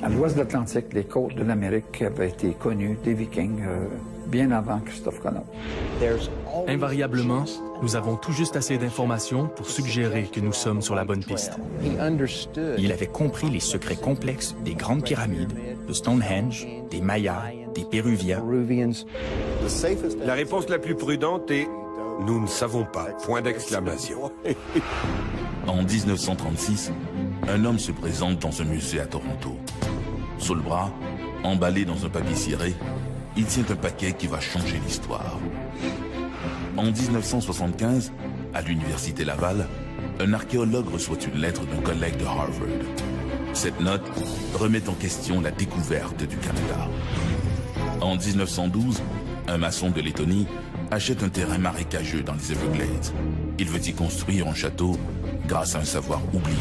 À l'ouest de l'Atlantique, les côtes de l'Amérique avaient été connues des Vikings bien avant Christophe Colomb. Invariablement, nous avons tout juste assez d'informations pour suggérer que nous sommes sur la bonne piste. Il avait compris les secrets complexes des grandes pyramides, de Stonehenge, des Mayas, des Péruviens. La réponse la plus prudente est « Nous ne savons pas ». Point d'exclamation. En 1936, un homme se présente dans un musée à Toronto. Sous le bras, emballé dans un papier ciré, il tient un paquet qui va changer l'histoire. En 1975, à l'université Laval, un archéologue reçoit une lettre d'un collègue de Harvard. Cette note remet en question la découverte du Canada. En 1912, un maçon de Lettonie achète un terrain marécageux dans les Everglades. Il veut y construire un château grâce à un savoir oublié.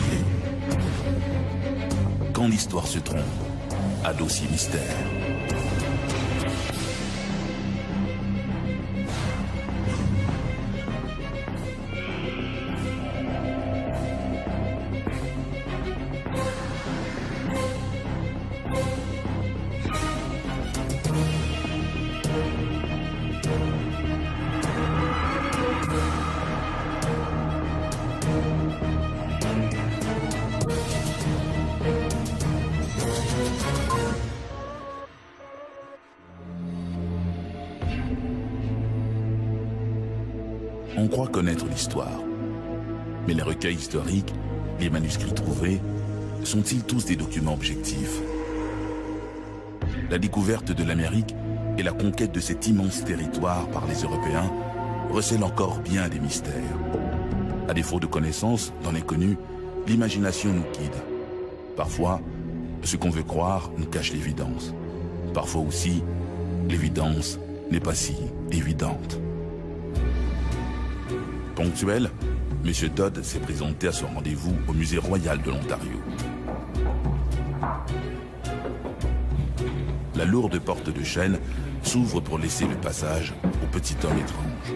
Quand l'histoire se trompe, à dossier mystère. On croit connaître l'histoire. Mais les recueils historiques, les manuscrits trouvés, sont-ils tous des documents objectifs? La découverte de l'Amérique et la conquête de cet immense territoire par les Européens recèlent encore bien des mystères. À défaut de connaissances dans l'inconnu, l'imagination nous guide. Parfois, ce qu'on veut croire nous cache l'évidence. Parfois aussi, l'évidence n'est pas si évidente. Ponctuel, M. Todd s'est présenté à son rendez-vous au Musée royal de l'Ontario. La lourde porte de chêne s'ouvre pour laisser le passage au petit homme étrange.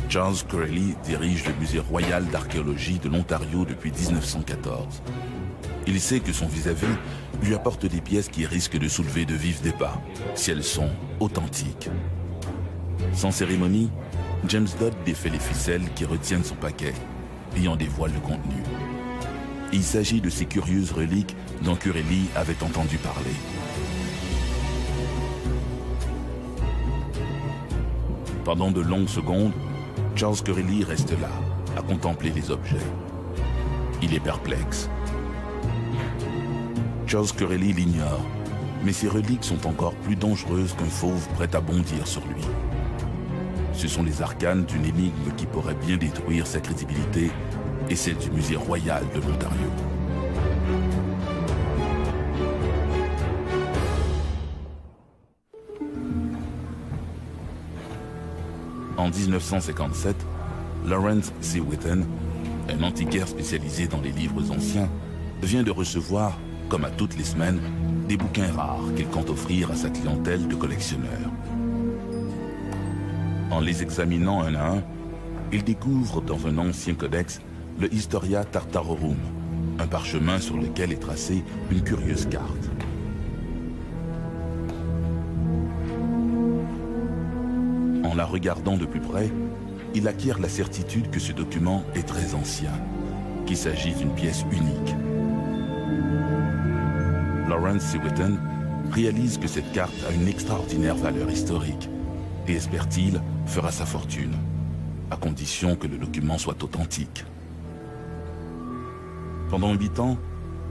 Charles Corelli dirige le Musée royal d'archéologie de l'Ontario depuis 1914. Il sait que son vis-à-vis lui apporte des pièces qui risquent de soulever de vifs débats, si elles sont authentiques. Sans cérémonie, James Dodd défait les ficelles qui retiennent son paquet et en dévoile le contenu. Il s'agit de ces curieuses reliques dont Corelli avait entendu parler. Pendant de longues secondes, Charles Corelli reste là, à contempler les objets. Il est perplexe. Charles Corelli l'ignore, mais ces reliques sont encore plus dangereuses qu'un fauve prêt à bondir sur lui. Ce sont les arcanes d'une énigme qui pourrait bien détruire sa crédibilité et celle du Musée royal de l'Ontario. En 1957, Lawrence C. Whitten, un antiquaire spécialisé dans les livres anciens, vient de recevoir, comme à toutes les semaines, des bouquins rares qu'il compte offrir à sa clientèle de collectionneurs. En les examinant un à un, il découvre dans un ancien codex le Historia Tartarorum, un parchemin sur lequel est tracée une curieuse carte. En la regardant de plus près, il acquiert la certitude que ce document est très ancien, qu'il s'agit d'une pièce unique. Lawrence C. Whitten réalise que cette carte a une extraordinaire valeur historique et espère-t-il fera sa fortune, à condition que le document soit authentique. Pendant 8 ans,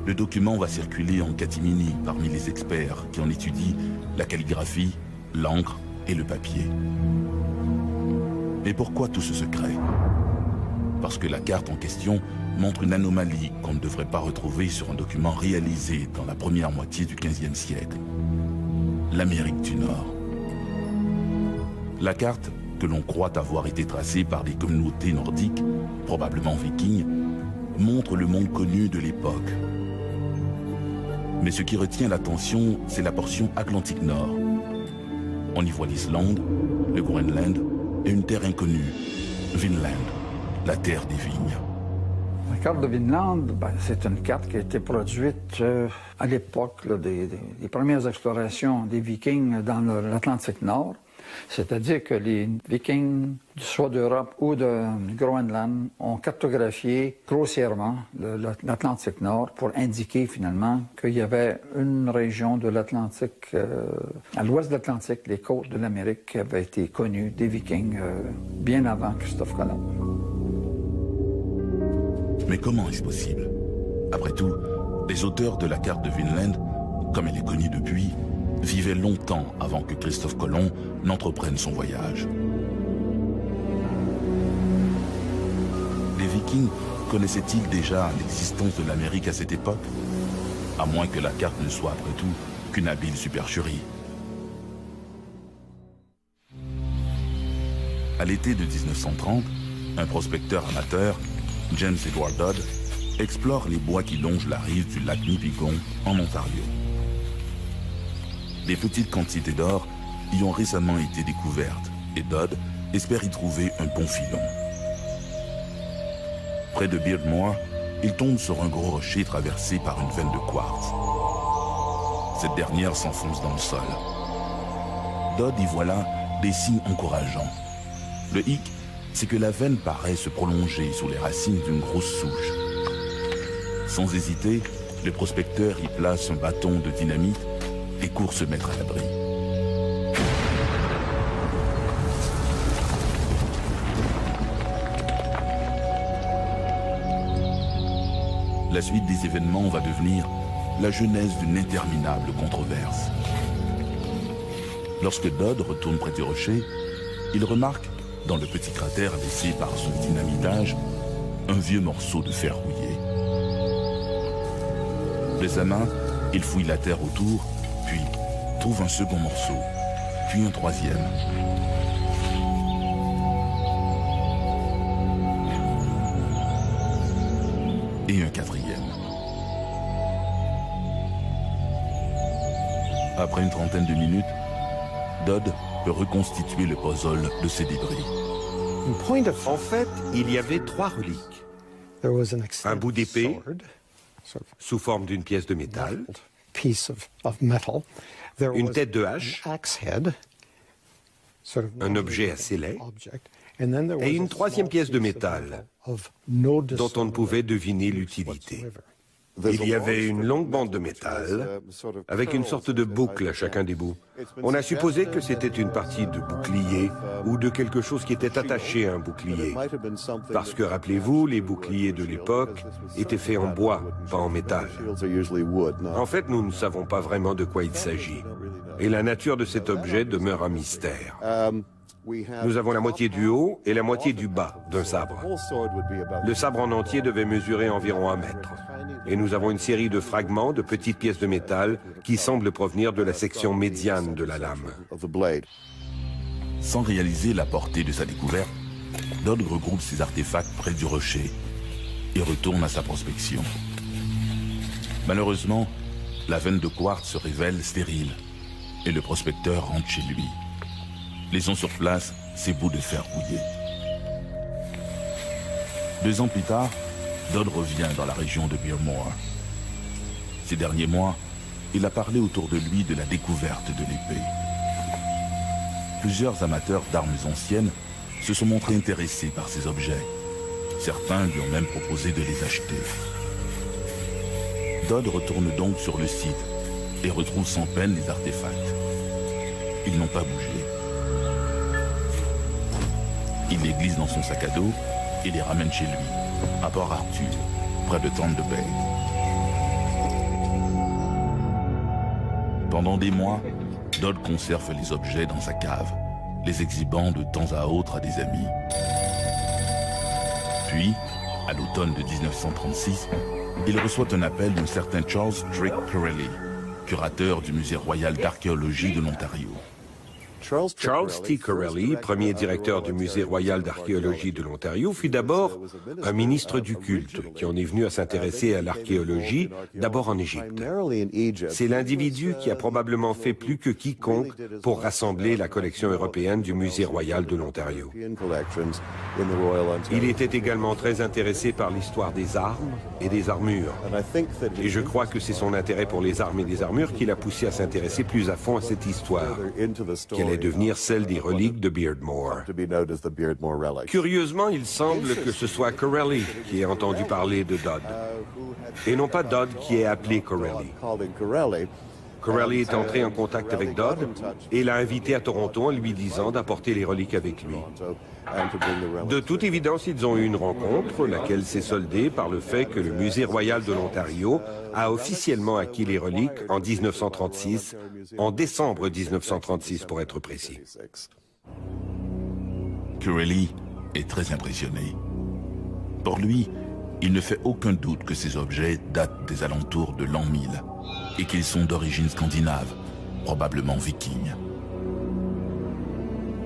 le document va circuler en catimini parmi les experts qui en étudient la calligraphie, l'encre et le papier. Mais pourquoi tout ce secret? Parce que la carte en question montre une anomalie qu'on ne devrait pas retrouver sur un document réalisé dans la première moitié du XVe siècle. L'Amérique du Nord. La carte, que l'on croit avoir été tracée par des communautés nordiques, probablement vikings, montre le monde connu de l'époque. Mais ce qui retient l'attention, c'est la portion Atlantique Nord. On y voit l'Islande, le Groenland et une terre inconnue, Vinland, la terre des vignes. La carte de Vinland, c'est une carte qui a été produite à l'époque des premières explorations des Vikings dans l'Atlantique Nord. C'est-à-dire que les Vikings, soit d'Europe ou de Groenland, ont cartographié grossièrement l'Atlantique Nord pour indiquer finalement qu'il y avait une région de l'Atlantique, à l'ouest de l'Atlantique, les côtes de l'Amérique qui avaient été connues des Vikings bien avant Christophe Colomb. Mais comment est-ce possible? Après tout, les auteurs de la carte de Vinland, comme elle est connue depuis, vivaient longtemps avant que Christophe Colomb n'entreprenne son voyage. Les Vikings connaissaient-ils déjà l'existence de l'Amérique à cette époque? À moins que la carte ne soit après tout qu'une habile supercherie. À l'été de 1930, un prospecteur amateur, James Edward Dodd, explore les bois qui longent la rive du lac Nipigon en Ontario. Des petites quantités d'or y ont récemment été découvertes et Dodd espère y trouver un bon filon. Près de Beardmore, il tombe sur un gros rocher traversé par une veine de quartz. Cette dernière s'enfonce dans le sol. Dodd y voit là des signes encourageants. Le hic, c'est que la veine paraît se prolonger sous les racines d'une grosse souche. Sans hésiter, le prospecteur y place un bâton de dynamite et court se mettre à l'abri. La suite des événements va devenir la genèse d'une interminable controverse. Lorsque Dodd retourne près du rocher, il remarque, dans le petit cratère laissé par son dynamitage, un vieux morceau de fer rouillé. De sa main, il fouille la terre autour, puis trouve un second morceau, puis un troisième. Et un quatrième. Après une trentaine de minutes, Dodd peut reconstituer le puzzle de ces débris. En fait, il y avait 3 reliques. Un bout d'épée, sous forme d'une pièce de métal, une tête de hache, un objet assez laid, et une 3e pièce de métal, dont on ne pouvait deviner l'utilité. Il y avait une longue bande de métal, avec une sorte de boucle à chacun des bouts. On a supposé que c'était une partie de bouclier, ou de quelque chose qui était attaché à un bouclier. Parce que, rappelez-vous, les boucliers de l'époque étaient faits en bois, pas en métal. En fait, nous ne savons pas vraiment de quoi il s'agit. Et la nature de cet objet demeure un mystère. Nous avons la moitié du haut et la moitié du bas d'un sabre. Le sabre en entier devait mesurer environ 1 mètre. Et nous avons une série de fragments de petites pièces de métal qui semblent provenir de la section médiane de la lame. Sans réaliser la portée de sa découverte, Dodd regroupe ses artefacts près du rocher et retourne à sa prospection. Malheureusement, la veine de quartz se révèle stérile et le prospecteur rentre chez lui, laissant sur place ses bouts de fer rouillés. 2 ans plus tard, Dodd revient dans la région de Beardmore. Ces derniers mois, il a parlé autour de lui de la découverte de l'épée. Plusieurs amateurs d'armes anciennes se sont montrés intéressés par ces objets. Certains lui ont même proposé de les acheter. Dodd retourne donc sur le site et retrouve sans peine les artefacts. Ils n'ont pas bougé. Il les glisse dans son sac à dos et les ramène chez lui, à Port Arthur, près de Thunder Bay. Pendant des mois, Dodd conserve les objets dans sa cave, les exhibant de temps à autre à des amis. Puis, à l'automne de 1936, il reçoit un appel d'un certain Charles Drake Corelli, curateur du Musée royal d'archéologie de l'Ontario. Charles T. Corelli, premier directeur du Musée royal d'archéologie de l'Ontario, fut d'abord un ministre du culte qui en est venu à s'intéresser à l'archéologie, d'abord en Égypte. C'est l'individu qui a probablement fait plus que quiconque pour rassembler la collection européenne du Musée royal de l'Ontario. Il était également très intéressé par l'histoire des armes et des armures. Et je crois que c'est son intérêt pour les armes et les armures qui l'a poussé à s'intéresser plus à fond à cette histoire, qui allait devenir celle des reliques de Beardmore. Curieusement, il semble que ce soit Corelli qui ait entendu parler de Dodd, et non pas Dodd qui ait appelé Corelli. Corelli est entré en contact avec Dodd et l'a invité à Toronto en lui disant d'apporter les reliques avec lui. De toute évidence, ils ont eu une rencontre, laquelle s'est soldée par le fait que le Musée royal de l'Ontario a officiellement acquis les reliques en 1936, en décembre 1936 pour être précis. Corelli est très impressionné. Pour lui, il ne fait aucun doute que ces objets datent des alentours de l'an 1000 et qu'ils sont d'origine scandinave, probablement viking.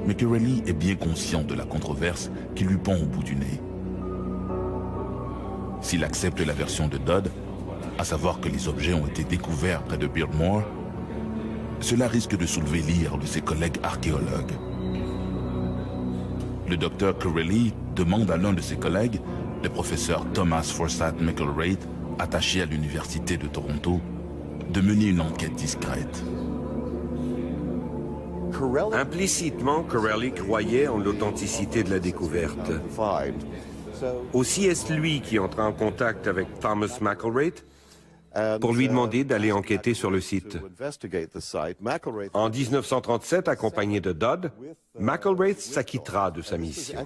Mais Corelli est bien conscient de la controverse qui lui pend au bout du nez. S'il accepte la version de Dodd, à savoir que les objets ont été découverts près de Beardmore, cela risque de soulever l'ire de ses collègues archéologues. Le docteur Corelli demande à l'un de ses collègues, le professeur Thomas Forsyth McIlwraith, attaché à l'Université de Toronto, de mener une enquête discrète. Implicitement, Corelli croyait en l'authenticité de la découverte. Aussi est-ce lui qui entra en contact avec Thomas McIlwraith pour lui demander d'aller enquêter sur le site. En 1937, accompagné de Dodd, McIlwraith s'acquittera de sa mission.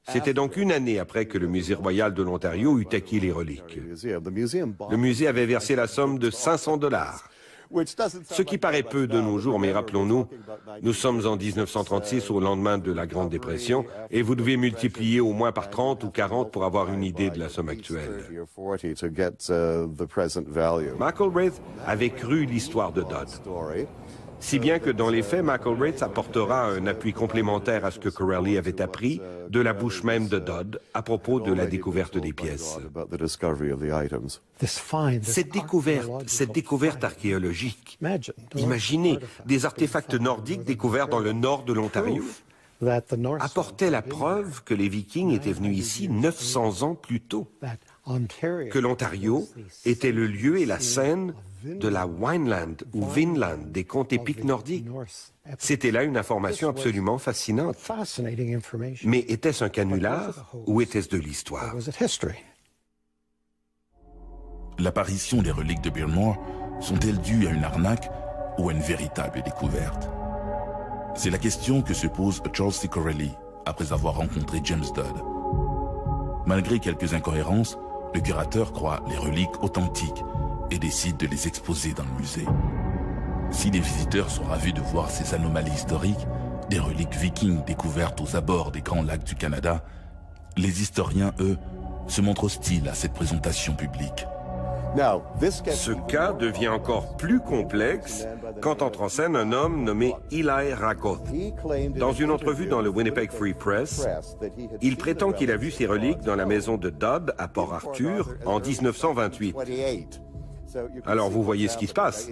C'était donc une année après que le Musée royal de l'Ontario eut acquis les reliques. Le musée avait versé la somme de 500 $, ce qui paraît peu de nos jours, mais rappelons-nous, nous sommes en 1936 au lendemain de la Grande Dépression, et vous devez multiplier au moins par 30 ou 40 pour avoir une idée de la somme actuelle. McIlwraith avait cru l'histoire de Dodd. Si bien que dans les faits, McIlwraith apportera un appui complémentaire à ce que Corelli avait appris de la bouche même de Dodd à propos de la découverte des pièces. Cette découverte archéologique, imaginez des artefacts nordiques découverts dans le nord de l'Ontario, apportait la preuve que les Vikings étaient venus ici 900 ans plus tôt, que l'Ontario était le lieu et la scène de la Wineland ou Vinland des contes épiques nordiques. C'était là une information absolument fascinante. Mais était-ce un canular ou était-ce de l'histoire? L'apparition des reliques de Beardmore sont-elles dues à une arnaque ou à une véritable découverte? C'est la question que se pose Charles T. Corelli après avoir rencontré James Dodd. Malgré quelques incohérences, le curateur croit les reliques authentiques et décide de les exposer dans le musée. Si les visiteurs sont ravis de voir ces anomalies historiques, des reliques vikings découvertes aux abords des grands lacs du Canada, les historiens, eux, se montrent hostiles à cette présentation publique. Ce cas devient encore plus complexe quand entre en scène un homme nommé Eli Rakoth. Dans une entrevue dans le Winnipeg Free Press, il prétend qu'il a vu ces reliques dans la maison de Dodd à Port-Arthur en 1928. Alors vous voyez ce qui se passe.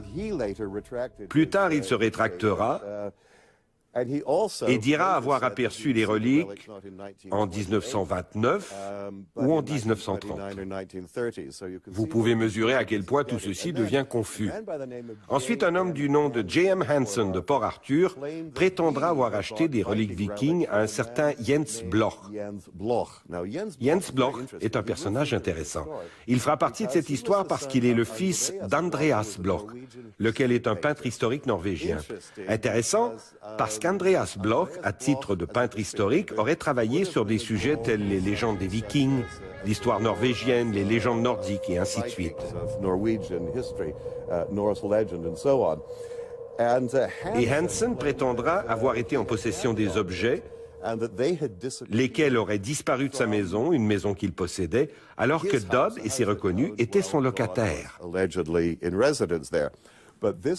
Plus tard, il se rétractera et dira avoir aperçu les reliques en 1929 ou en 1930. Vous pouvez mesurer à quel point tout ceci devient confus. Ensuite, un homme du nom de J.M. Hansen de Port-Arthur prétendra avoir acheté des reliques vikings à un certain Jens Bloch. Jens Bloch est un personnage intéressant. Il fera partie de cette histoire parce qu'il est le fils d'Andreas Bloch, lequel est un peintre historique norvégien. Intéressant parce qu'Andreas Bloch, à titre de peintre historique, aurait travaillé sur des sujets tels les légendes des Vikings, l'histoire norvégienne, les légendes nordiques et ainsi de suite. Et Hansen prétendra avoir été en possession des objets, lesquels auraient disparu de sa maison, une maison qu'il possédait, alors que Dodd, et c'est reconnu, était son locataire.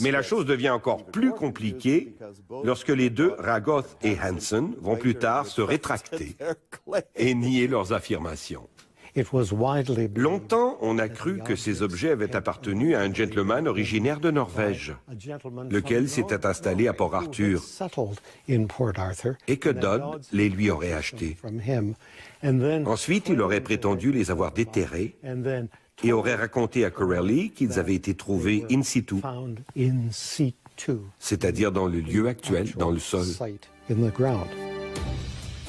Mais la chose devient encore plus compliquée lorsque les deux, Ragoth et Hansen, vont plus tard se rétracter et nier leurs affirmations. Longtemps, on a cru que ces objets avaient appartenu à un gentleman originaire de Norvège, lequel s'était installé à Port Arthur, et que Dodd les lui aurait achetés. Ensuite, il aurait prétendu les avoir déterrés et aurait raconté à Corelli qu'ils avaient été trouvés in situ, c'est-à-dire dans le lieu actuel, dans le sol.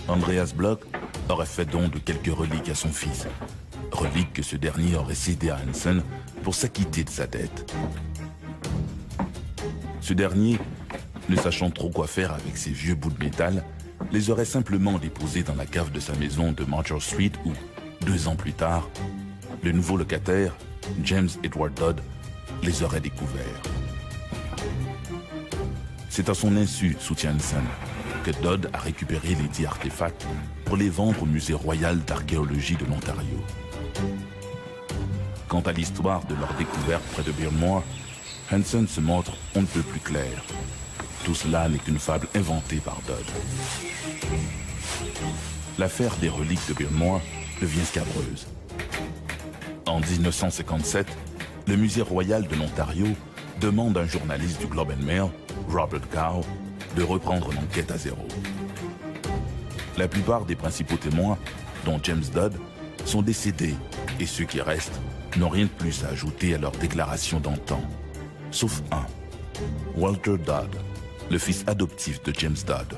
Andreas Bloch aurait fait don de quelques reliques à son fils, reliques que ce dernier aurait cédées à Hansen pour s'acquitter de sa dette. Ce dernier, ne sachant trop quoi faire avec ces vieux bouts de métal, les aurait simplement déposés dans la cave de sa maison de Marcher Street où, 2 ans plus tard, le nouveau locataire, James Edward Dodd, les aurait découverts. C'est à son insu, soutient Hansen, que Dodd a récupéré les 10 artefacts pour les vendre au Musée royal d'archéologie de l'Ontario. Quant à l'histoire de leur découverte près de Beardmore, Hansen se montre on ne peut plus clair. Tout cela n'est qu'une fable inventée par Dodd. L'affaire des reliques de Beardmore devient scabreuse. En 1957, le Musée royal de l'Ontario demande à un journaliste du Globe and Mail, Robert Gow, de reprendre l'enquête à zéro. La plupart des principaux témoins, dont James Dodd, sont décédés et ceux qui restent n'ont rien de plus à ajouter à leur déclaration d'antan. Sauf un, Walter Dodd, le fils adoptif de James Dodd.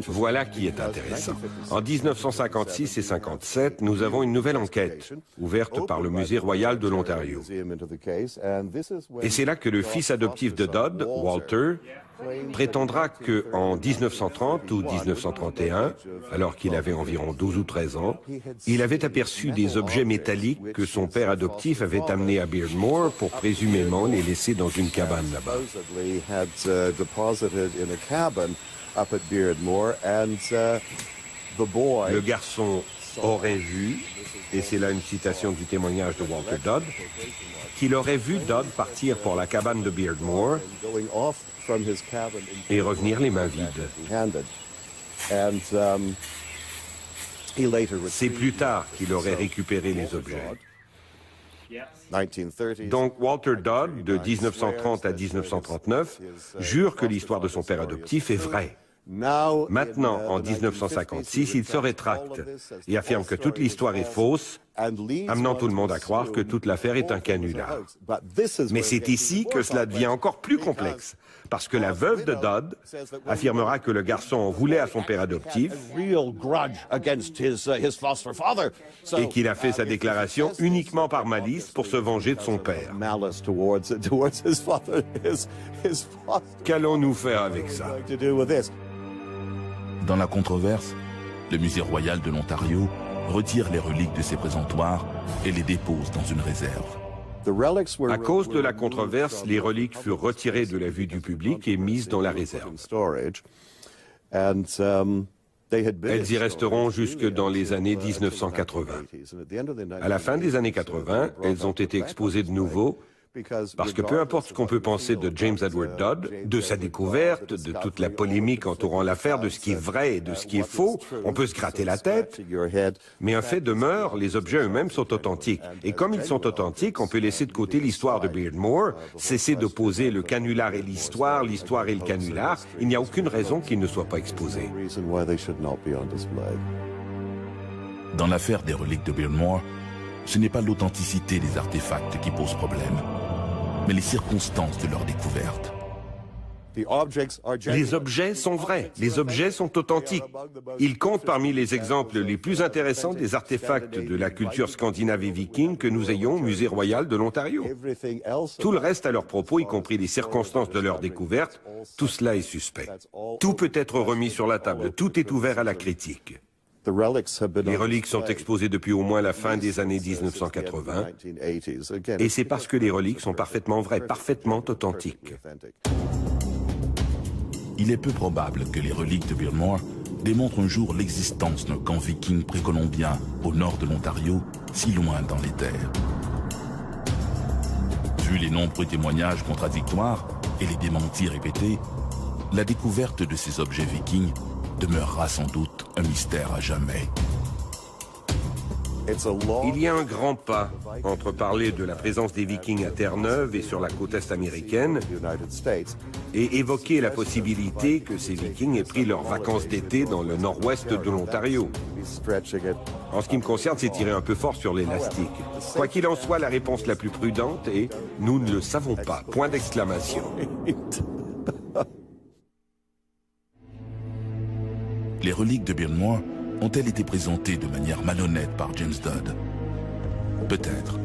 Voilà qui est intéressant. En 1956 et 57, nous avons une nouvelle enquête, ouverte par le Musée royal de l'Ontario. Et c'est là que le fils adoptif de Dodd, Walter, prétendra qu'en 1930 ou 1931, alors qu'il avait environ 12 ou 13 ans, il avait aperçu des objets métalliques que son père adoptif avait amenés à Beardmore pour présumément les laisser dans une cabane là-bas. Le garçon aurait vu, et c'est là une citation du témoignage de Walter Dodd, qu'il aurait vu Dodd partir pour la cabane de Beardmore et revenir les mains vides. C'est plus tard qu'il aurait récupéré les objets. Donc Walter Dodd, de 1930 à 1939, jure que l'histoire de son père adoptif est vraie. Maintenant, en 1956, il se rétracte et affirme que toute l'histoire est fausse, amenant tout le monde à croire que toute l'affaire est un canular. Mais c'est ici que cela devient encore plus complexe, parce que la veuve de Dodd affirmera que le garçon en voulait à son père adoptif et qu'il a fait sa déclaration uniquement par malice pour se venger de son père. Qu'allons-nous faire avec ça? Dans la controverse, le Musée royal de l'Ontario retire les reliques de ses présentoirs et les dépose dans une réserve. À cause de la controverse, les reliques furent retirées de la vue du public et mises dans la réserve. Elles y resteront jusque dans les années 1980. À la fin des années 80, elles ont été exposées de nouveau, parce que peu importe ce qu'on peut penser de James Edward Dodd, de sa découverte, de toute la polémique entourant l'affaire, de ce qui est vrai et de ce qui est faux, on peut se gratter la tête, mais un fait demeure, les objets eux-mêmes sont authentiques. Et comme ils sont authentiques, on peut laisser de côté l'histoire de Beardmore, cesser d'opposer le canular et l'histoire et le canular. Il n'y a aucune raison qu'ils ne soient pas exposés. Dans l'affaire des reliques de Beardmore, ce n'est pas l'authenticité des artefacts qui pose problème, mais les circonstances de leur découverte. Les objets sont vrais, les objets sont authentiques. Ils comptent parmi les exemples les plus intéressants des artefacts de la culture scandinave et viking que nous ayons au Musée royal de l'Ontario. Tout le reste à leur propos, y compris les circonstances de leur découverte, tout cela est suspect. Tout peut être remis sur la table, tout est ouvert à la critique. Les reliques sont exposées depuis au moins la fin des années 1980, et c'est parce que les reliques sont parfaitement vraies, parfaitement authentiques. Il est peu probable que les reliques de Beardmore démontrent un jour l'existence d'un camp viking précolombien au nord de l'Ontario, si loin dans les terres. Vu les nombreux témoignages contradictoires et les démentis répétés, la découverte de ces objets vikings demeurera sans doute un mystère à jamais. Il y a un grand pas entre parler de la présence des Vikings à Terre-Neuve et sur la côte est américaine et évoquer la possibilité que ces Vikings aient pris leurs vacances d'été dans le nord-ouest de l'Ontario. En ce qui me concerne, c'est tirer un peu fort sur l'élastique. Quoi qu'il en soit, la réponse la plus prudente est « nous ne le savons pas ». Point d'exclamation. Les reliques de Bearmore ont-elles été présentées de manière malhonnête par James Dodd? Peut-être.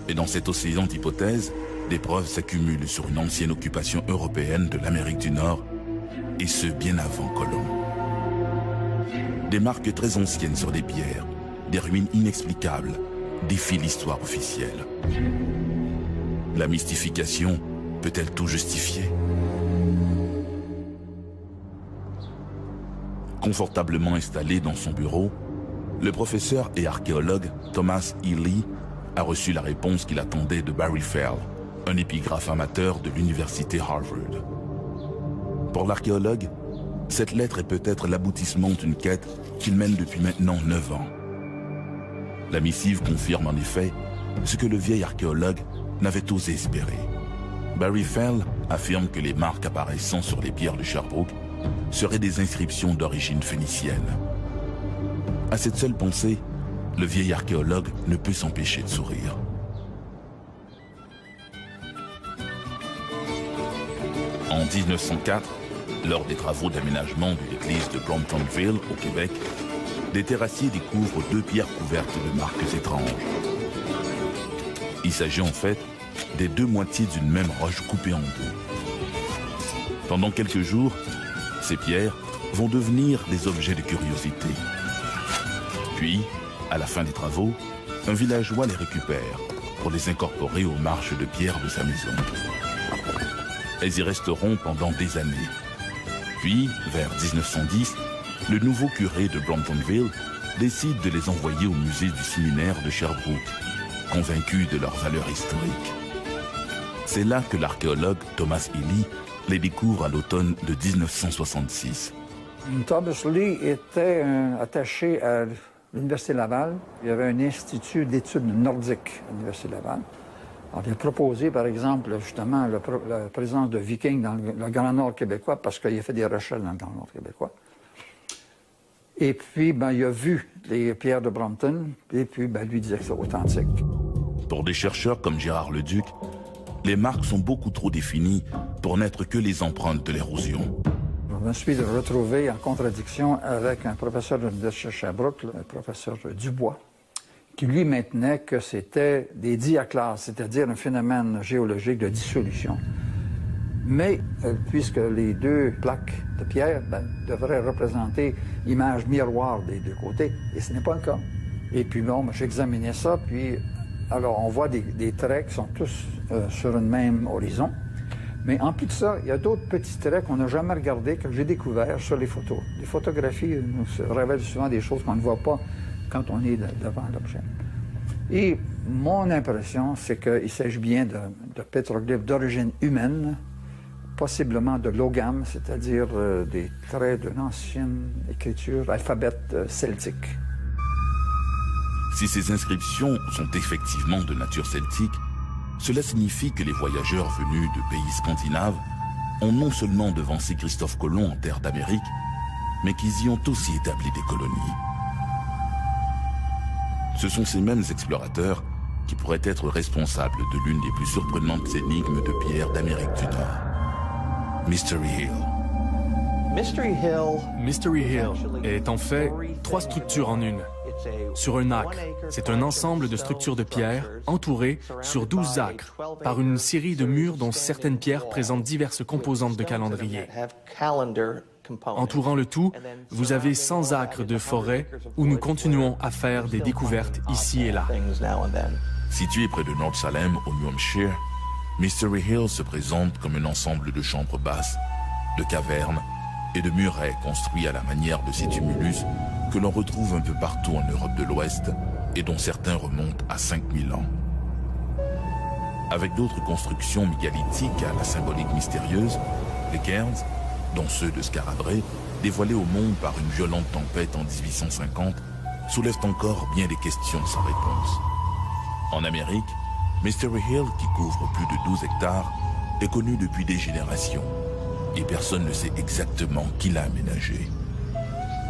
Et dans cet océan d'hypothèses, des preuves s'accumulent sur une ancienne occupation européenne de l'Amérique du Nord, et ce bien avant Colomb. Des marques très anciennes sur des pierres, des ruines inexplicables, défient l'histoire officielle. La mystification peut-elle tout justifier? Confortablement installé dans son bureau, le professeur et archéologue Thomas E. Lee a reçu la réponse qu'il attendait de Barry Fell, un épigraphe amateur de l'université Harvard. Pour l'archéologue, cette lettre est peut-être l'aboutissement d'une quête qu'il mène depuis maintenant 9 ans. La missive confirme en effet ce que le vieil archéologue n'avait osé espérer. Barry Fell affirme que les marques apparaissant sur les pierres de Sherbrooke seraient des inscriptions d'origine phénicienne. À cette seule pensée, le vieil archéologue ne peut s'empêcher de sourire. En 1904, lors des travaux d'aménagement de l'église de Bromptonville, au Québec, des terrassiers découvrent 2 pierres couvertes de marques étranges. Il s'agit en fait des 2 moitiés d'une même roche coupée en 2. Pendant quelques jours, ces pierres vont devenir des objets de curiosité. Puis, à la fin des travaux, un villageois les récupère pour les incorporer aux marches de pierre de sa maison. Elles y resteront pendant des années. Puis, vers 1910, le nouveau curé de Bromptonville décide de les envoyer au musée du séminaire de Sherbrooke, convaincu de leur valeur historique. C'est là que l'archéologue Thomas E. Lee les découvre à l'automne de 1966. Thomas Lee était attaché à l'Université Laval. Il y avait un institut d'études nordiques à l'Université Laval. Alors, il a proposé, par exemple, justement, la présence de Vikings dans le Grand Nord québécois parce qu'il a fait des recherches dans le Grand Nord québécois. Et puis, il a vu les pierres de Brompton, et puis, lui disait que c'est authentique. Pour des chercheurs comme Gérard Leduc, les marques sont beaucoup trop définies pour n'être que les empreintes de l'érosion. Je me suis retrouvé en contradiction avec un professeur de l'Université de Sherbrooke, le professeur Dubois, qui lui maintenait que c'était des diaclases, c'est-à-dire un phénomène géologique de dissolution. Mais puisque les 2 plaques de pierre devraient représenter l'image miroir des 2 côtés, et ce n'est pas le cas. Et puis bon, j'examinais ça, puis alors on voit des traits qui sont tous sur un même horizon. Mais en plus de ça, il y a d'autres petits traits qu'on n'a jamais regardés, que j'ai découverts sur les photos. Les photographies nous révèlent souvent des choses qu'on ne voit pas quand on est devant l'objet. Et mon impression, c'est qu'il s'agit bien de pétroglyphes d'origine humaine, possiblement de logam, c'est-à-dire des traits d'une ancienne écriture, alphabet celtique. Si ces inscriptions sont effectivement de nature celtique, cela signifie que les voyageurs venus de pays scandinaves ont non seulement devancé Christophe Colomb en terre d'Amérique, mais qu'ils y ont aussi établi des colonies. Ce sont ces mêmes explorateurs qui pourraient être responsables de l'une des plus surprenantes énigmes de pierre d'Amérique du Nord. Mystery Hill. Mystery Hill est en fait 3 structures en une. Sur un acre, c'est un ensemble de structures de pierre entourées sur 12 acres par une série de murs dont certaines pierres présentent diverses composantes de calendrier. Entourant le tout, vous avez 100 acres de forêt où nous continuons à faire des découvertes ici et là. Situé près de North Salem, au New Hampshire, Mystery Hill se présente comme un ensemble de chambres basses, de cavernes et de murets construits à la manière de ces tumulus que l'on retrouve un peu partout en Europe de l'Ouest et dont certains remontent à 5000 ans. avec d'autres constructions mégalithiques à la symbolique mystérieuse, les cairns, dont ceux de Skarabrae, dévoilés au monde par une violente tempête en 1850, soulèvent encore bien des questions sans réponse. En Amérique, Mystery Hill, qui couvre plus de 12 hectares, est connu depuis des générations, et personne ne sait exactement qui l'a aménagé.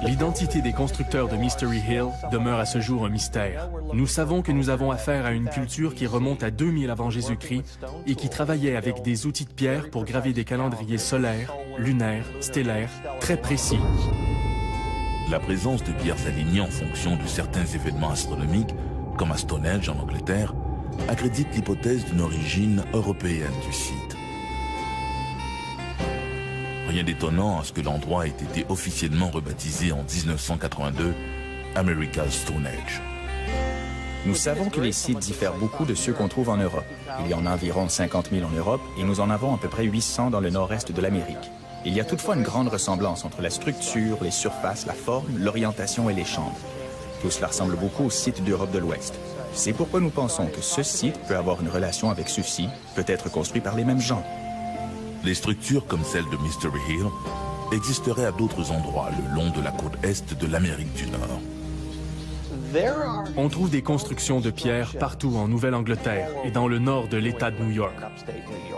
L'identité des constructeurs de Mystery Hill demeure à ce jour un mystère. Nous savons que nous avons affaire à une culture qui remonte à 2000 avant Jésus-Christ et qui travaillait avec des outils de pierre pour graver des calendriers solaires, lunaires, stellaires, très précis. La présence de pierres alignées en fonction de certains événements astronomiques, comme à Stonehenge en Angleterre, accrédite l'hypothèse d'une origine européenne du site. Rien d'étonnant à ce que l'endroit ait été officiellement rebaptisé en 1982 America's Stonehenge. Nous savons que les sites diffèrent beaucoup de ceux qu'on trouve en Europe. Il y en a environ 50 000 en Europe et nous en avons à peu près 800 dans le nord-est de l'Amérique. Il y a toutefois une grande ressemblance entre la structure, les surfaces, la forme, l'orientation et les chambres. Tout cela ressemble beaucoup aux sites d'Europe de l'Ouest. C'est pourquoi nous pensons que ce site peut avoir une relation avec ceux-ci, peut-être construit par les mêmes gens. Les structures comme celle de Mystery Hill existeraient à d'autres endroits le long de la côte est de l'Amérique du Nord. On trouve des constructions de pierre partout en Nouvelle-Angleterre et dans le nord de l'État de New York.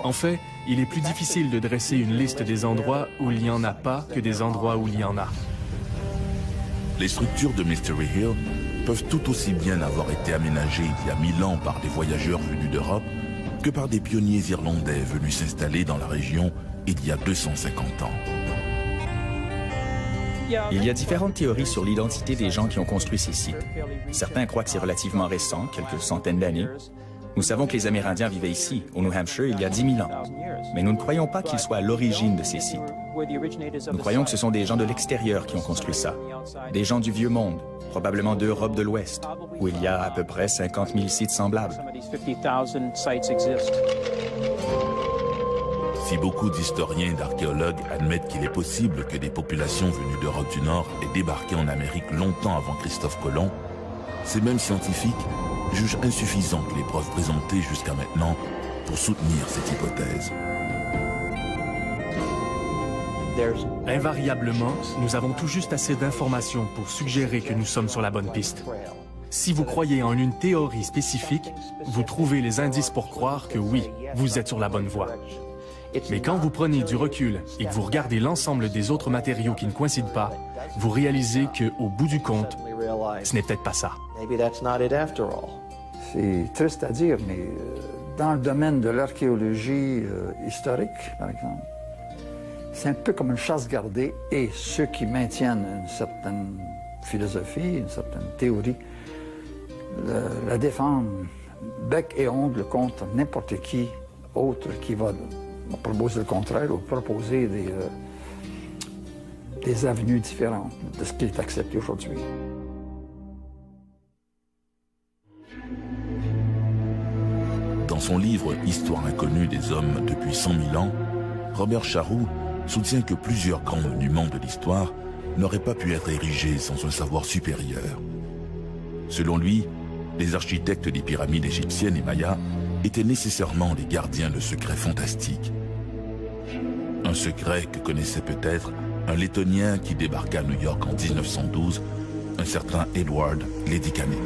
En fait, il est plus difficile de dresser une liste des endroits où il n'y en a pas que des endroits où il y en a. Les structures de Mystery Hill peuvent tout aussi bien avoir été aménagées il y a 1000 ans par des voyageurs venus d'Europe que par des pionniers irlandais venus s'installer dans la région il y a 250 ans. Il y a différentes théories sur l'identité des gens qui ont construit ces sites. Certains croient que c'est relativement récent, quelques centaines d'années. Nous savons que les Amérindiens vivaient ici, au New Hampshire, il y a 10 000 ans. Mais nous ne croyons pas qu'ils soient à l'origine de ces sites. Nous croyons que ce sont des gens de l'extérieur qui ont construit ça. Des gens du Vieux Monde, probablement d'Europe de l'Ouest, où il y a à peu près 50 000 sites semblables. Si beaucoup d'historiens et d'archéologues admettent qu'il est possible que des populations venues d'Europe du Nord aient débarqué en Amérique longtemps avant Christophe Colomb, ces mêmes scientifiques jugent insuffisant les preuves présentées jusqu'à maintenant pour soutenir cette hypothèse. Invariablement, nous avons tout juste assez d'informations pour suggérer que nous sommes sur la bonne piste. Si vous croyez en une théorie spécifique, vous trouvez les indices pour croire que oui, vous êtes sur la bonne voie. Mais quand vous prenez du recul et que vous regardez l'ensemble des autres matériaux qui ne coïncident pas, vous réalisez qu'au bout du compte, ce n'est peut-être pas ça. C'est triste à dire, mais dans le domaine de l'archéologie historique, par exemple, c'est un peu comme une chasse gardée, et ceux qui maintiennent une certaine philosophie, une certaine théorie, la défendent bec et ongle contre n'importe qui autre qui va proposer le contraire ou proposer des avenues différentes de ce qui est accepté aujourd'hui. Dans son livre « Histoire inconnue des hommes depuis 100 000 ans », Robert Charroux soutient que plusieurs grands monuments de l'histoire n'auraient pas pu être érigés sans un savoir supérieur. Selon lui, les architectes des pyramides égyptiennes et mayas étaient nécessairement les gardiens de secrets fantastiques. Un secret que connaissait peut-être un Lettonien qui débarqua à New York en 1912, un certain Edward Ledikanen.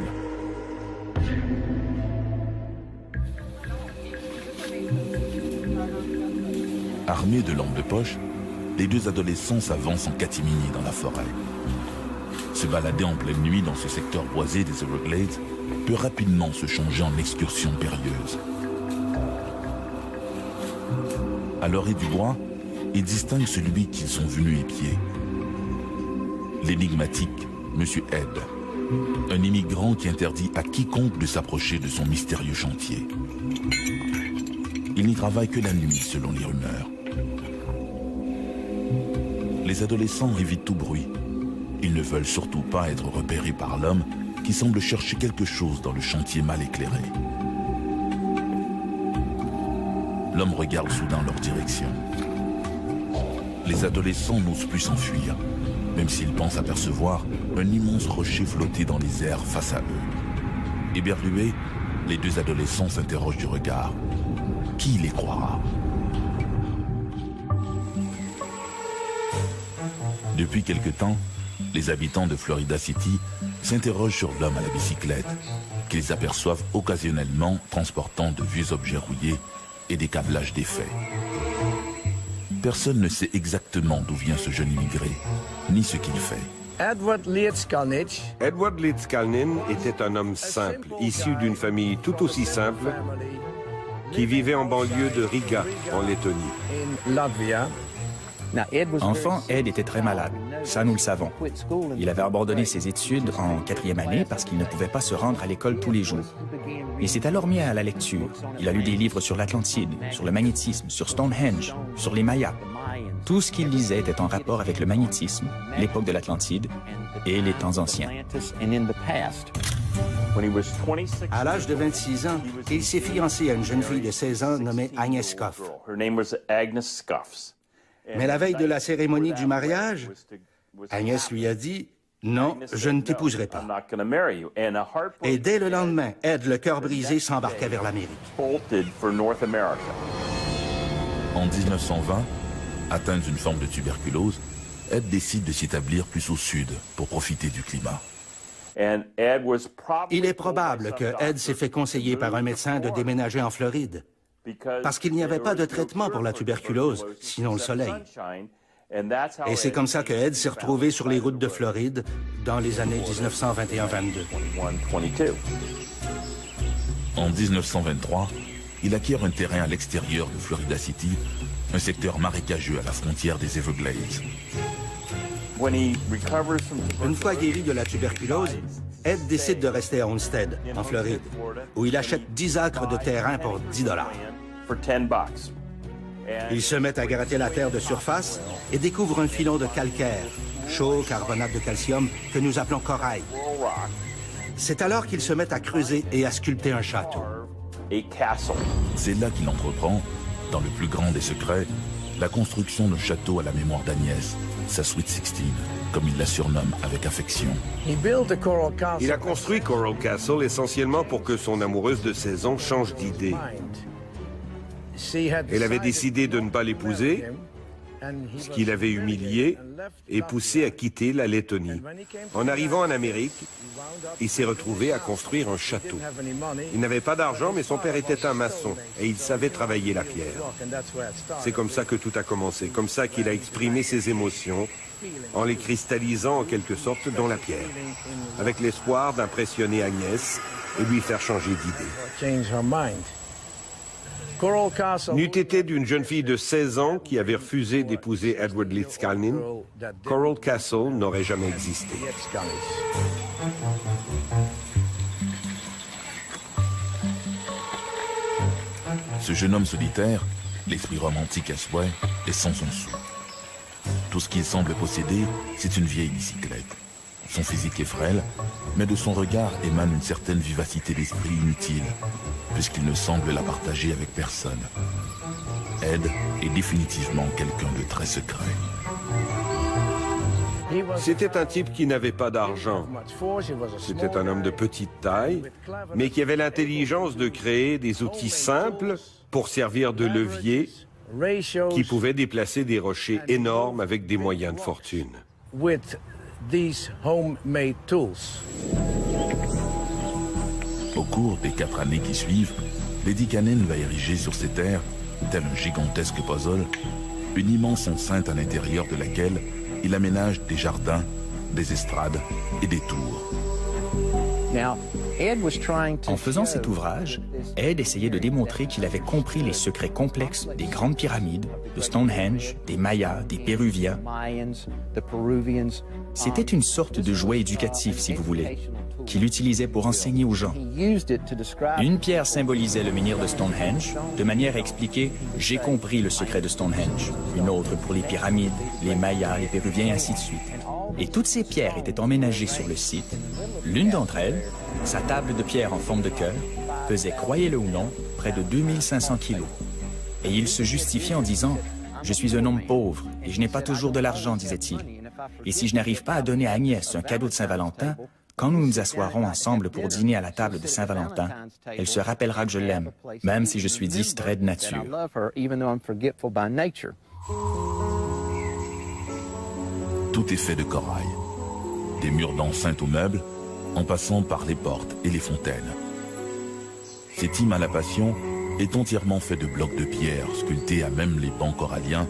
Armés de lampes de poche, les deux adolescents s'avancent en catimini dans la forêt. Se balader en pleine nuit dans ce secteur boisé des Everglades peut rapidement se changer en excursion périlleuse. À l'orée du bois, ils distinguent celui qu'ils sont venus épier. L'énigmatique Monsieur Ed, un immigrant qui interdit à quiconque de s'approcher de son mystérieux chantier. Il n'y travaille que la nuit, selon les rumeurs. Les adolescents évitent tout bruit. Ils ne veulent surtout pas être repérés par l'homme qui semble chercher quelque chose dans le chantier mal éclairé. L'homme regarde soudain leur direction. Les adolescents n'osent plus s'enfuir, même s'ils pensent apercevoir un immense rocher flotter dans les airs face à eux. Éberlués, Les deux adolescents s'interrogent du regard. Qui les croira? Depuis quelque temps, les habitants de Florida City s'interrogent sur l'homme à la bicyclette, qu'ils aperçoivent occasionnellement transportant de vieux objets rouillés et des câblages défaits. Personne ne sait exactement d'où vient ce jeune immigré, ni ce qu'il fait. Edward Leedskalnin était un homme simple, issu d'une famille tout aussi simple, qui vivait en banlieue de Riga, en Lettonie. Enfant, Ed était très malade. Ça, nous le savons. Il avait abandonné ses études en 4e année parce qu'il ne pouvait pas se rendre à l'école tous les jours. Il s'est alors mis à la lecture. Il a lu des livres sur l'Atlantide, sur le magnétisme, sur Stonehenge, sur les Mayas. Tout ce qu'il lisait était en rapport avec le magnétisme, l'époque de l'Atlantide et les temps anciens. À l'âge de 26 ans, il s'est fiancé à une jeune fille de 16 ans nommée Agnes Scoff. Mais la veille de la cérémonie du mariage, Agnès lui a dit « Non, je ne t'épouserai pas ». Et dès le lendemain, Ed, le cœur brisé, s'embarqua vers l'Amérique. En 1920, atteint d'une forme de tuberculose, Ed décide de s'établir plus au sud pour profiter du climat. Il est probable que Ed s'est fait conseiller par un médecin de déménager en Floride, parce qu'il n'y avait pas de traitement pour la tuberculose, sinon le soleil. Et c'est comme ça que Ed s'est retrouvé sur les routes de Floride dans les années 1921-22. En 1923, il acquiert un terrain à l'extérieur de Florida City, un secteur marécageux à la frontière des Everglades. Une fois guéri de la tuberculose, Ed décide de rester à Homestead, en Floride, où il achète 10 acres de terrain pour 10 $. Il se met à gratter la terre de surface et découvre un filon de calcaire, chaud, carbonate de calcium, que nous appelons corail. C'est alors qu'il se met à creuser et à sculpter un château. C'est là qu'il entreprend, dans le plus grand des secrets, la construction d'un château à la mémoire d'Agnès, sa Sweet 16, comme il la surnomme avec affection. Il a construit Coral Castle essentiellement pour que son amoureuse de 16 ans change d'idée. Elle avait décidé de ne pas l'épouser, ce qui l'avait humilié et poussé à quitter la Lettonie. En arrivant en Amérique, il s'est retrouvé à construire un château. Il n'avait pas d'argent, mais son père était un maçon et il savait travailler la pierre. C'est comme ça que tout a commencé, comme ça qu'il a exprimé ses émotions, en les cristallisant en quelque sorte dans la pierre, avec l'espoir d'impressionner Agnès et lui faire changer d'idée. N'eût été d'une jeune fille de 16 ans qui avait refusé d'épouser Edward Leedskalnin, Coral Castle n'aurait jamais existé. Ce jeune homme solitaire, l'esprit romantique à souhait, est sans son sou. Tout ce qu'il semble posséder, c'est une vieille bicyclette. Son physique est frêle, mais de son regard émane une certaine vivacité d'esprit inutile, puisqu'il ne semble la partager avec personne. Ed est définitivement quelqu'un de très secret. C'était un type qui n'avait pas d'argent. C'était un homme de petite taille, mais qui avait l'intelligence de créer des outils simples pour servir de levier qui pouvaient déplacer des rochers énormes avec des moyens de fortune. Au cours des 4 années qui suivent, Leedskalnin va ériger sur ses terres, tel un gigantesque puzzle, une immense enceinte à l'intérieur de laquelle il aménage des jardins, des estrades et des tours. En faisant cet ouvrage, Ed essayait de démontrer qu'il avait compris les secrets complexes des grandes pyramides, de Stonehenge, des Mayas, des Péruviens. C'était une sorte de jouet éducatif, si vous voulez, qu'il utilisait pour enseigner aux gens. Une pierre symbolisait le menhir de Stonehenge, de manière à expliquer « j'ai compris le secret de Stonehenge », une autre pour les pyramides, les Mayas, les Péruviens, et ainsi de suite. Et toutes ces pierres étaient emménagées sur le site. L'une d'entre elles, sa table de pierre en forme de cœur, pesait, croyez-le ou non, près de 2500 kilos. Et il se justifiait en disant « Je suis un homme pauvre et je n'ai pas toujours de l'argent, disait-il. Et si je n'arrive pas à donner à Agnès un cadeau de Saint-Valentin, Quand nous nous asseoirons ensemble pour dîner à la table de Saint-Valentin, elle se rappellera que je l'aime, même si je suis distrait de nature. Tout est fait de corail. Des murs d'enceinte aux meubles, en passant par les portes et les fontaines. Cet hymne à la passion est entièrement fait de blocs de pierre sculptés à même les bancs coralliens,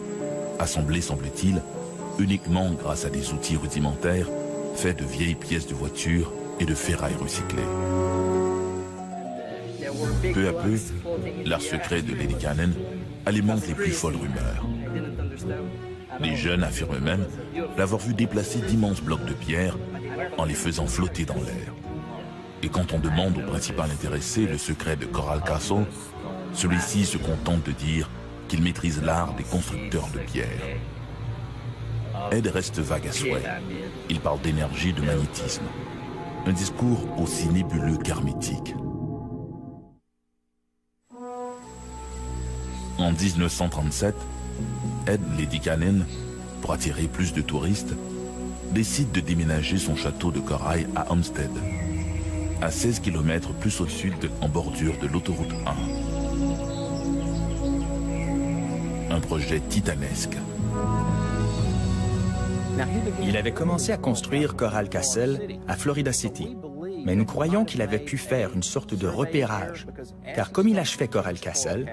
assemblés, semble-t-il, uniquement grâce à des outils rudimentaires faits de vieilles pièces de voiture et de ferrailles recyclées. Peu à peu, l'art secret de Lady Cannon alimente les plus folles rumeurs. Les jeunes affirment même l'avoir vu déplacer d'immenses blocs de pierre en les faisant flotter dans l'air. Et quand on demande au principal intéressé le secret de Coral Castle, celui-ci se contente de dire qu'il maîtrise l'art des constructeurs de pierre. Ed reste vague à souhait. Il parle d'énergie, de magnétisme. Un discours aussi nébuleux qu'hermétique. En 1937, Ed Lady Cannon, pour attirer plus de touristes, décide de déménager son château de corail à Homestead, à 16 km plus au sud en bordure de l'autoroute 1. Un projet titanesque. Il avait commencé à construire Coral Castle à Florida City, mais nous croyons qu'il avait pu faire une sorte de repérage, car comme il achevait Coral Castle,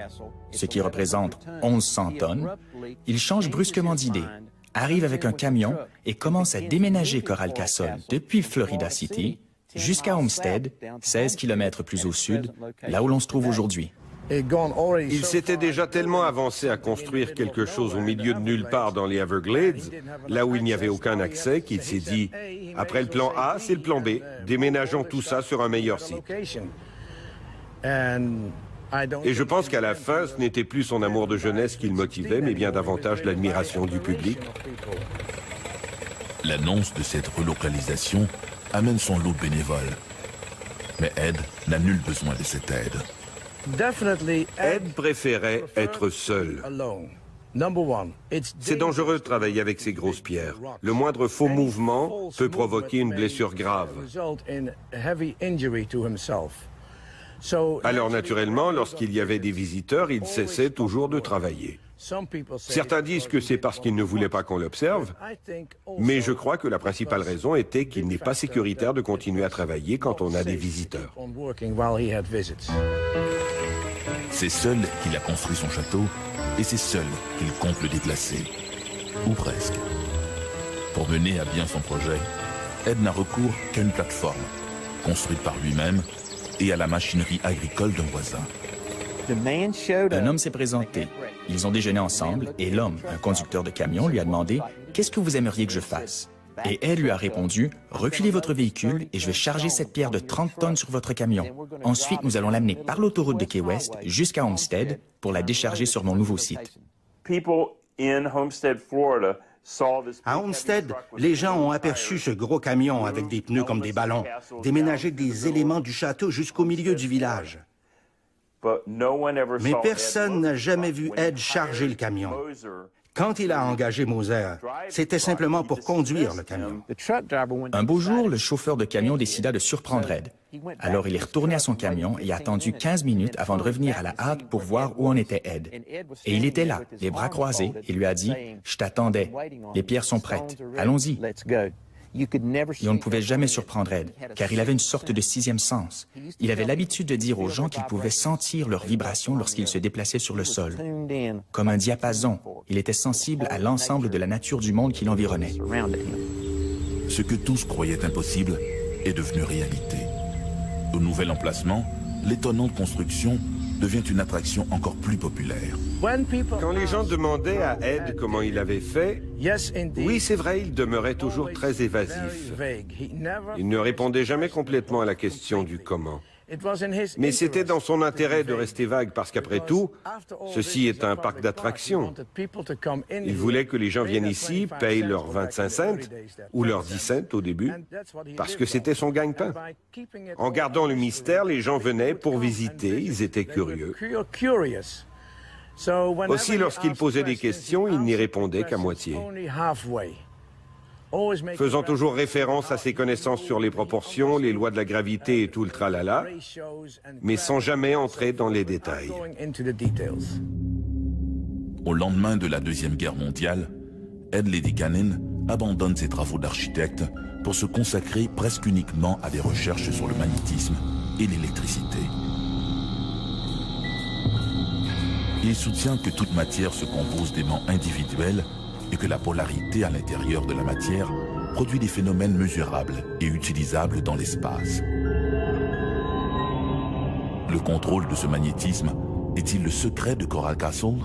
ce qui représente 1100 tonnes, il change brusquement d'idée, arrive avec un camion et commence à déménager Coral Castle depuis Florida City jusqu'à Homestead, 16 km plus au sud, là où l'on se trouve aujourd'hui. Il s'était déjà tellement avancé à construire quelque chose au milieu de nulle part dans les Everglades, là où il n'y avait aucun accès, qu'il s'est dit « Après le plan A, c'est le plan B. Déménageons tout ça sur un meilleur site. » Et je pense qu'à la fin, ce n'était plus son amour de jeunesse qui le motivait, mais bien davantage l'admiration du public. L'annonce de cette relocalisation amène son lot de bénévoles. Mais Ed n'a nul besoin de cette aide. Ed préférait être seul. C'est dangereux de travailler avec ces grosses pierres. Le moindre faux mouvement peut provoquer une blessure grave. Alors naturellement, lorsqu'il y avait des visiteurs, il cessait toujours de travailler. Certains disent que c'est parce qu'il ne voulait pas qu'on l'observe, mais je crois que la principale raison était qu'il n'est pas sécuritaire de continuer à travailler quand on a des visiteurs. C'est seul qu'il a construit son château et c'est seul qu'il compte le déplacer. Ou presque. Pour mener à bien son projet, Ed n'a recours qu'à une plateforme, construite par lui-même et à la machinerie agricole d'un voisin. Un homme s'est présenté. Ils ont déjeuné ensemble et l'homme, un conducteur de camion, lui a demandé « Qu'est-ce que vous aimeriez que je fasse ?» Et Ed lui a répondu « Reculez votre véhicule et je vais charger cette pierre de 30 tonnes sur votre camion. Ensuite, nous allons l'amener par l'autoroute de Key West jusqu'à Homestead pour la décharger sur mon nouveau site. » À Homestead, les gens ont aperçu ce gros camion avec des pneus comme des ballons, déménager des éléments du château jusqu'au milieu du village. Mais personne n'a jamais vu Ed charger le camion. Quand il a engagé Moser, c'était simplement pour conduire le camion. Un beau jour, le chauffeur de camion décida de surprendre Ed. Alors il est retourné à son camion et a attendu 15 minutes avant de revenir à la hâte pour voir où en était Ed. Et il était là, les bras croisés, et lui a dit « Je t'attendais. Les pierres sont prêtes. Allons-y. » Et on ne pouvait jamais surprendre Ed, car il avait une sorte de sixième sens. Il avait l'habitude de dire aux gens qu'ils pouvaient sentir leurs vibrations lorsqu'ils se déplaçaient sur le sol. Comme un diapason, il était sensible à l'ensemble de la nature du monde qui l'environnait. Ce que tous croyaient impossible est devenu réalité. Au nouvel emplacement, l'étonnante construction devient une attraction encore plus populaire. Quand les gens demandaient à Ed comment il avait fait, oui, c'est vrai, il demeurait toujours très évasif. Il ne répondait jamais complètement à la question du comment. Mais c'était dans son intérêt de rester vague parce qu'après tout, ceci est un parc d'attractions. Il voulait que les gens viennent ici, payent leurs 25 cents ou leurs 10 cents au début, parce que c'était son gagne-pain. En gardant le mystère, les gens venaient pour visiter, ils étaient curieux. Aussi, lorsqu'il posait des questions, il n'y répondait qu'à moitié. faisant toujours référence à ses connaissances sur les proportions, les lois de la gravité et tout le tralala, mais sans jamais entrer dans les détails. Au lendemain de la Deuxième Guerre mondiale, Ed Ledikainen abandonne ses travaux d'architecte pour se consacrer presque uniquement à des recherches sur le magnétisme et l'électricité. Il soutient que toute matière se compose d'aimants individuels et que la polarité à l'intérieur de la matière produit des phénomènes mesurables et utilisables dans l'espace. Le contrôle de ce magnétisme est-il le secret de Coral Castle?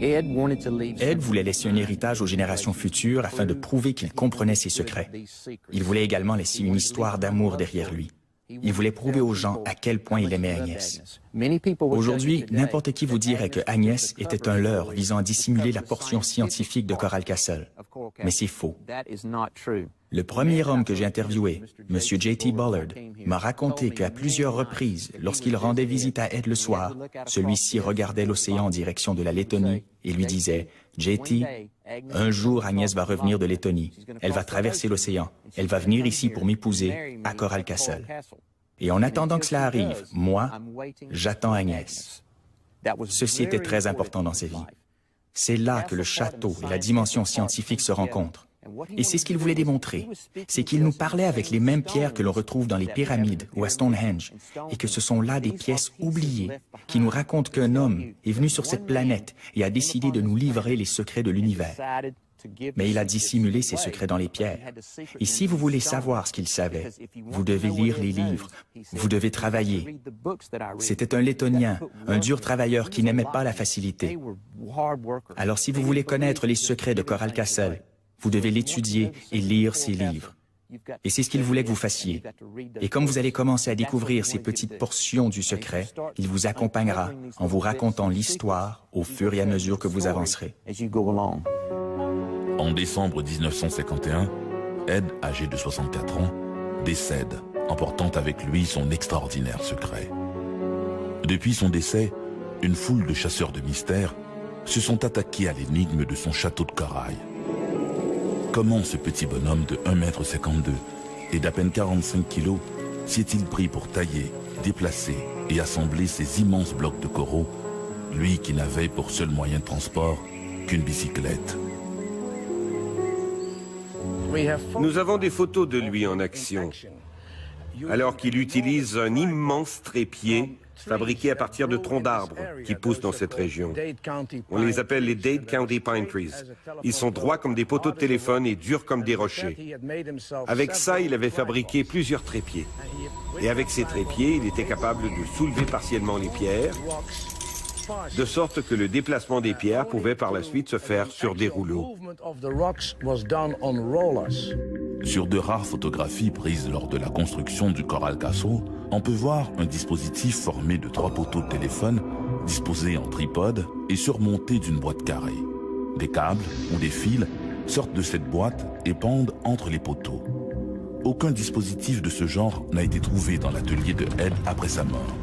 Ed voulait laisser un héritage aux générations futures afin de prouver qu'il comprenait ses secrets. Il voulait également laisser une histoire d'amour derrière lui. Il voulait prouver aux gens à quel point il aimait Agnès. Aujourd'hui, n'importe qui vous dirait que Agnès était un leurre visant à dissimuler la portion scientifique de Coral Castle. Mais c'est faux. Le premier homme que j'ai interviewé, M. J.T. Bullard, m'a raconté qu'à plusieurs reprises, lorsqu'il rendait visite à Ed le soir, celui-ci regardait l'océan en direction de la Lettonie et lui disait « J.T., un jour Agnès va revenir de Lettonie. Elle va traverser l'océan. Elle va venir ici pour m'épouser à Coral Castle. Et en attendant que cela arrive, moi, j'attends Agnès. » Ceci était très important dans sa vie. C'est là que le château et la dimension scientifique se rencontrent. Et c'est ce qu'il voulait démontrer, c'est qu'il nous parlait avec les mêmes pierres que l'on retrouve dans les pyramides ou à Stonehenge, et que ce sont là des pièces oubliées qui nous racontent qu'un homme est venu sur cette planète et a décidé de nous livrer les secrets de l'univers. Mais il a dissimulé ses secrets dans les pierres. Et si vous voulez savoir ce qu'il savait, vous devez lire les livres, vous devez travailler. C'était un Lettonien, un dur travailleur qui n'aimait pas la facilité. Alors si vous voulez connaître les secrets de Coral Castle, vous devez l'étudier et lire ses livres. Et c'est ce qu'il voulait que vous fassiez. Et comme vous allez commencer à découvrir ces petites portions du secret, il vous accompagnera en vous racontant l'histoire au fur et à mesure que vous avancerez. En décembre 1951, Ed, âgé de 64 ans, décède, emportant avec lui son extraordinaire secret. Depuis son décès, une foule de chasseurs de mystères se sont attaqués à l'énigme de son château de corail. Comment ce petit bonhomme de 1,52 m et d'à peine 45 kg s'y est-il pris pour tailler, déplacer et assembler ces immenses blocs de coraux, lui qui n'avait pour seul moyen de transport qu'une bicyclette? Nous avons des photos de lui en action, alors qu'il utilise un immense trépied fabriqué à partir de troncs d'arbres qui poussent dans cette région. On les appelle les Dade County Pine Trees. Ils sont droits comme des poteaux de téléphone et durs comme des rochers. Avec ça, il avait fabriqué plusieurs trépieds. Et avec ces trépieds, il était capable de soulever partiellement les pierres, de sorte que le déplacement des pierres pouvait par la suite se faire sur des rouleaux. Sur de rares photographies prises lors de la construction du Coral Castle, on peut voir un dispositif formé de 3 poteaux de téléphone disposés en tripode et surmontés d'une boîte carrée. Des câbles ou des fils sortent de cette boîte et pendent entre les poteaux. Aucun dispositif de ce genre n'a été trouvé dans l'atelier de Ed après sa mort.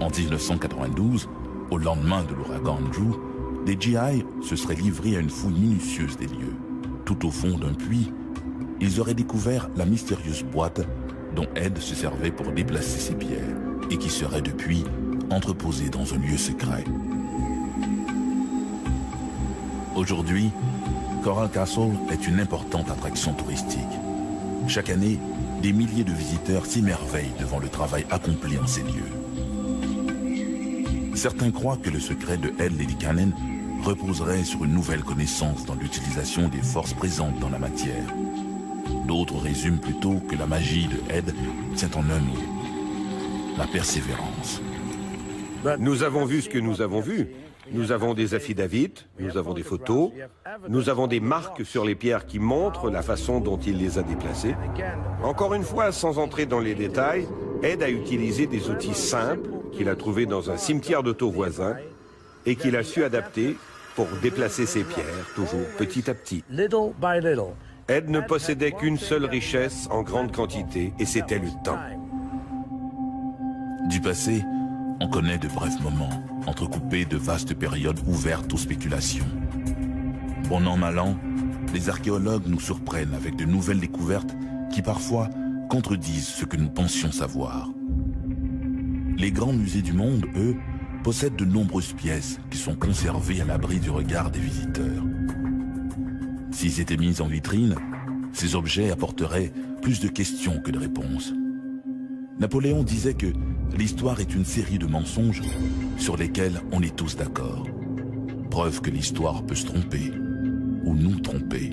En 1992, au lendemain de l'ouragan Andrew, les GI se seraient livrés à une fouille minutieuse des lieux. Tout au fond d'un puits, ils auraient découvert la mystérieuse boîte dont Ed se servait pour déplacer ses pierres et qui serait depuis entreposée dans un lieu secret. Aujourd'hui, Coral Castle est une importante attraction touristique. Chaque année, des milliers de visiteurs s'émerveillent devant le travail accompli en ces lieux. Certains croient que le secret de Ed Ledikainen reposerait sur une nouvelle connaissance dans l'utilisation des forces présentes dans la matière. D'autres résument plutôt que la magie de Ed tient en un mot: la persévérance. Nous avons vu ce que nous avons vu. Nous avons des affidavits, nous avons des photos, nous avons des marques sur les pierres qui montrent la façon dont il les a déplacées. Encore une fois, sans entrer dans les détails, Ed a utilisé des outils simples qu'il a trouvés dans un cimetière d'auto voisin et qu'il a su adapter pour déplacer ses pierres, toujours petit à petit. Ed ne possédait qu'une seule richesse en grande quantité, et c'était le temps. Du passé, on connaît de brefs moments, entrecoupés de vastes périodes ouvertes aux spéculations. Bon an, mal an, les archéologues nous surprennent avec de nouvelles découvertes qui parfois contredisent ce que nous pensions savoir. Les grands musées du monde, eux, possèdent de nombreuses pièces qui sont conservées à l'abri du regard des visiteurs. S'ils étaient mis en vitrine, ces objets apporteraient plus de questions que de réponses. Napoléon disait que l'histoire est une série de mensonges sur lesquels on est tous d'accord. Preuve que l'histoire peut se tromper ou nous tromper.